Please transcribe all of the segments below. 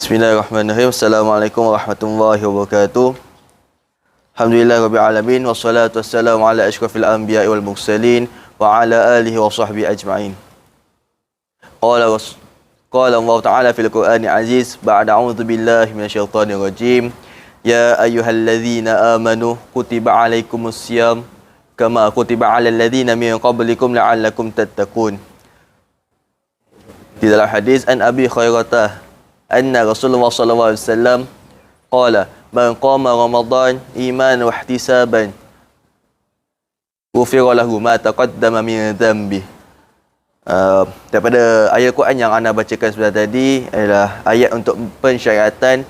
Bismillahirrahmanirrahim. Assalamualaikum warahmatullahi wabarakatuh. Alhamdulillah rabbil alamin wassalatu wassalamu ala asyrafil anbiya'i wal mursalin wa ala alihi wa sahbihi ajma'in. Qala Allah Ta'ala fil Qur'anil Aziz ba'da a'udzu billahi minasyaitonir rajim. Ya ayyuhalladzina amanu kutiba 'alaikumus syiyam kama kutiba 'alal ladzina min qablikum la'allakum tattaqun. Di dalam hadis an Abi Hurairah anna Rasulullah sallallahu alaihi wasallam qala man qama Ramadan imanan wa ihtisaban ghufira lahu ma taqaddama min dhanbi. Daripada ayat Quran yang anda bacakan sebentar tadi adalah ayat untuk pensyariatan,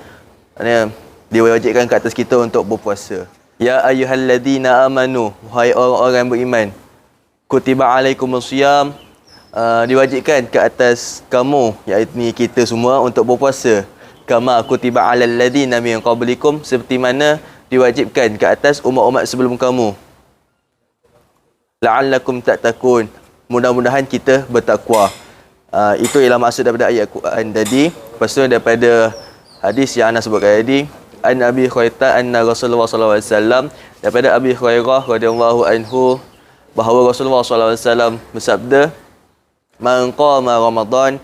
diwajibkan ke atas kita untuk berpuasa. Ya ayyuhalladzina amanu, wahai orang-orang beriman, kutiba alaikumus syiyam, diwajibkan ke atas kamu, iaitu kita semua, untuk berpuasa. Kama kutiba alal ladzina min qablikum, seperti mana diwajibkan ke atas umat-umat sebelum kamu. La'allakum tattaqun, mudah-mudahan kita bertakwa. Itu ialah maksud daripada ayat Quran tadi. Lepas tu daripada hadis yang anda sebutkan tadi, an Abi Hurairah anna Rasulullah sallallahu alaihi wasallam, daripada Abi Hurairah radhiyallahu anhu bahawa Rasulullah sallallahu alaihi wasallam bersabda, man qama Ramadan,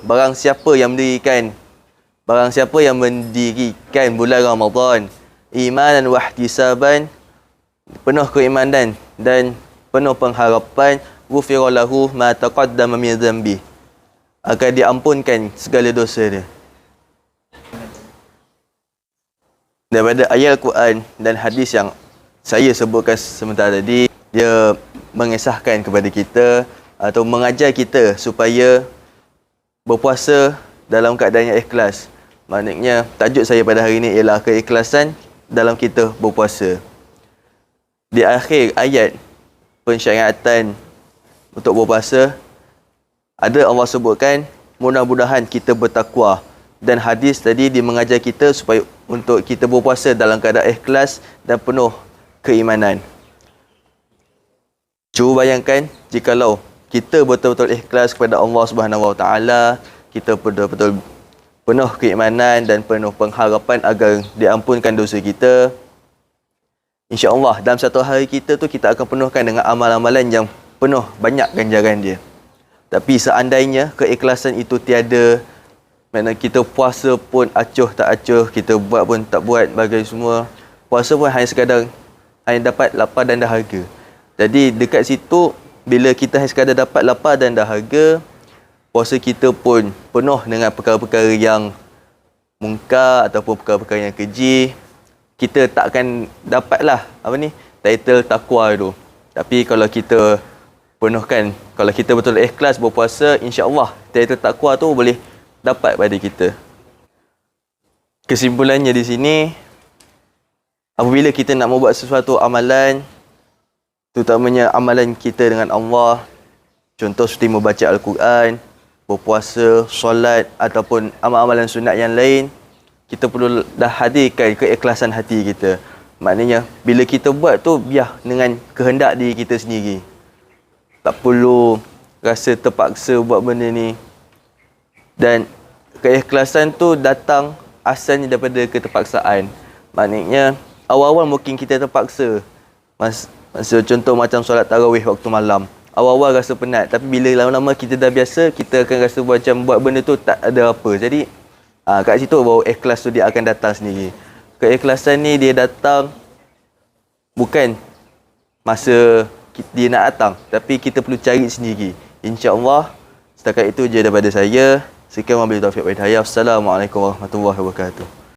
barang siapa yang mendirikan bulan Ramadan imanan wa ihtisaban, penuh keimanan dan penuh pengharapan, ghufira lahu ma taqaddama min dhanbi, akan diampunkan segala dosa dia. Daripada ayat Al-Quran dan hadis yang saya sebutkan sebentar tadi, dia mengisahkan kepada kita atau mengajar kita supaya berpuasa dalam keadaan yang ikhlas. Maknanya tajuk saya pada hari ini ialah keikhlasan dalam kita berpuasa. Di akhir ayat pensyariatan untuk berpuasa, ada Allah sebutkan mudah-mudahan kita bertakwa, dan hadis tadi dia mengajar kita supaya untuk kita berpuasa dalam keadaan ikhlas dan penuh keimanan. Cuba bayangkan jikalau kita betul-betul ikhlas kepada Allah Subhanahu Wa Taala, kita betul-betul penuh keimanan dan penuh pengharapan agar diampunkan dosa kita. InsyaAllah dalam satu hari kita tu kita akan penuhkan dengan amalan-amalan yang penuh banyak ganjaran dia. Tapi seandainya keikhlasan itu tiada, maknanya kita puasa pun acuh tak acuh, kita buat pun tak buat, bagai semua, puasa pun hanya sekadar dapat lapar dan dahaga. Jadi dekat situ, bila kita hanya sekadar dapat lapar dan dahaga, puasa kita pun penuh dengan perkara-perkara yang mungkar ataupun perkara-perkara yang keji. Kita takkan dapatlah title takwa itu. Tapi kalau kita penuhkan, kalau kita betul ikhlas berpuasa, insya-Allah title takwa tu boleh dapat pada kita. Kesimpulannya di sini, apabila kita nak membuat sesuatu amalan, terutamanya amalan kita dengan Allah, contoh seperti membaca Al-Quran, berpuasa, solat ataupun amal-amalan sunat yang lain, kita perlu dah hadirkan keikhlasan hati kita. Maknanya bila kita buat tu biar dengan kehendak diri kita sendiri. Tak perlu rasa terpaksa buat benda ni. Dan keikhlasan tu datang asalnya daripada keterpaksaan. Maknanya awal-awal mungkin kita terpaksa. Masa contoh macam solat tarawih waktu malam, awal-awal rasa penat, tapi bila lama-lama kita dah biasa, kita akan rasa macam buat benda tu tak ada apa. Jadi kat situ baru ikhlas tu dia akan datang sendiri. Keikhlasan ni dia datang bukan masa dia nak datang, tapi kita perlu cari sendiri. InsyaAllah setakat itu je daripada saya. Sekian wabillahi taufiq wal hidayah. Assalamualaikum warahmatullahi wabarakatuh.